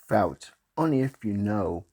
felt. Only if you know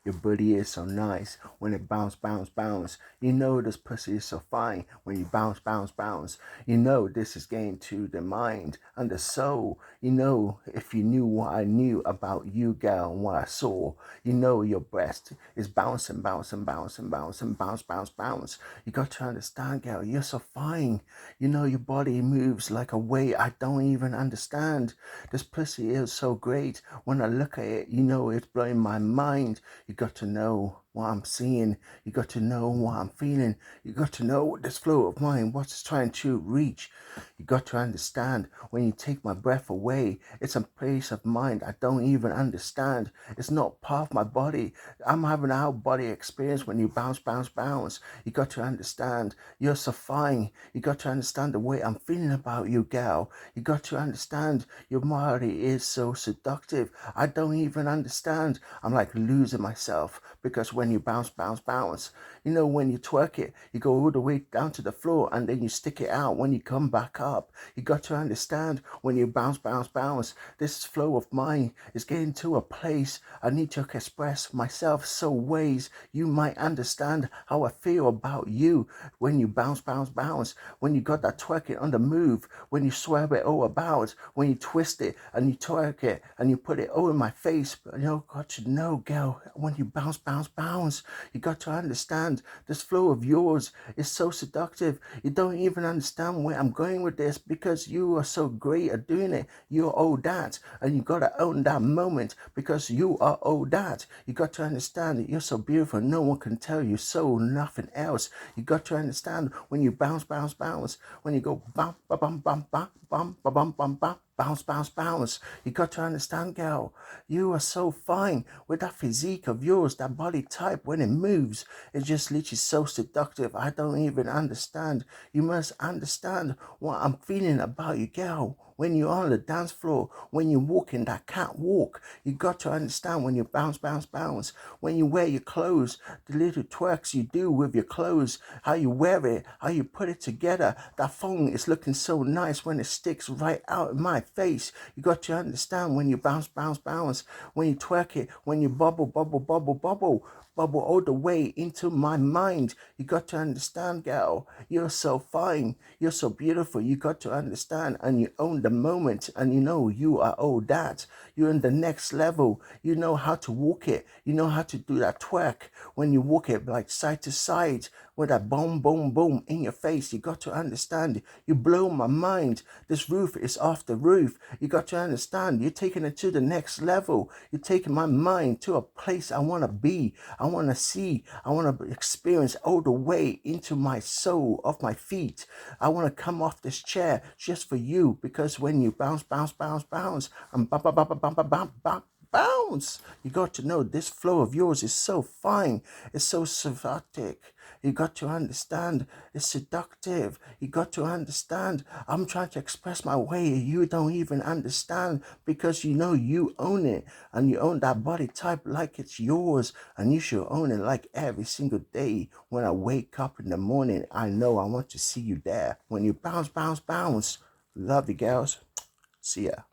your booty is so nice when it bounce, bounce, bounce. You know this pussy is so fine when you bounce, bounce, bounce. You know this is getting to the mind and the soul. You know if you knew what I knew about you, girl, and what I saw. You know your breast is bouncing, bouncing, bouncing, bouncing, bounce, bounce, bounce. You got to understand, girl, you're so fine. You know your body moves like a way I don't even understand. This pussy is so great. When I look at it, you know it's blowing my mind. You got to know what I'm seeing. You got to know what I'm feeling. You got to know what this flow of mine, what it's trying to reach. You got to understand when you take my breath away, it's a place of mind I don't even understand. It's not part of my body. I'm having an out body experience when you bounce, bounce, bounce. You got to understand you're so fine. You got to understand the way I'm feeling about you, gal. You got to understand your body is so seductive. I don't even understand. I'm like losing myself because when you bounce, bounce, bounce, you know, when you twerk it, you go all the way down to the floor and then you stick it out when you come back up. You got to understand when you bounce, bounce, bounce, this flow of mine is getting to a place I need to express myself so ways you might understand how I feel about you when you bounce, bounce, bounce, when you got that twerking on the move, when you swerve it all about, when you twist it and you twerk it and you put it all in my face. You know, got to know, girl, when you bounce, bounce, bounce, you got to understand this flow of yours is so seductive. You don't even understand where I'm going with this because you are so great at doing it. You're all that, and you got to own that moment because you are all that. You got to understand that you're so beautiful. No one can tell you so, nothing else. You got to understand when you bounce, bounce, bounce, when you go bum, bum, bum, bum, bum, bum, bum, bum, bum, bounce, bounce, bounce. You got to understand, girl, you are so fine with that physique of yours, that body type when it moves. It's just literally so seductive. I don't even understand. You must understand what I'm feeling about you, girl. When you're on the dance floor, when you're walking that catwalk, you got to understand when you bounce, bounce, bounce. When you wear your clothes, the little twerks you do with your clothes, how you wear it, how you put it together. That phone is looking so nice when it sticks right out in my face. You got to understand when you bounce, bounce, bounce, when you twerk it, when you bubble, bubble, bubble, bubble, bubble all the way into my mind. You got to understand, girl, you're so fine, you're so beautiful. You got to understand, and you own the moment, and you know you are all that. You're in the next level. You know how to walk it. You know how to do that twerk when you walk it like side to side with that boom, boom, boom in your face. You got to understand. You blow my mind. This roof is off the roof. You got to understand. You're taking it to the next level. You're taking my mind to a place I want to be. I want to see. I want to experience all the way into my soul of my feet. I want to come off this chair just for you because when you bounce, bounce, bounce, bounce, and bump, bump, bump, bump, bump, bump, bump, bounce. You got to know this flow of yours is so fine. It's so seductive. You got to understand it's seductive. You got to understand I'm trying to express my way. You don't even understand because you know you own it and you own that body type like it's yours and you should own it like every single day. When I wake up in the morning, I know I want to see you there. When you bounce, bounce, bounce. Love you, girls. See ya.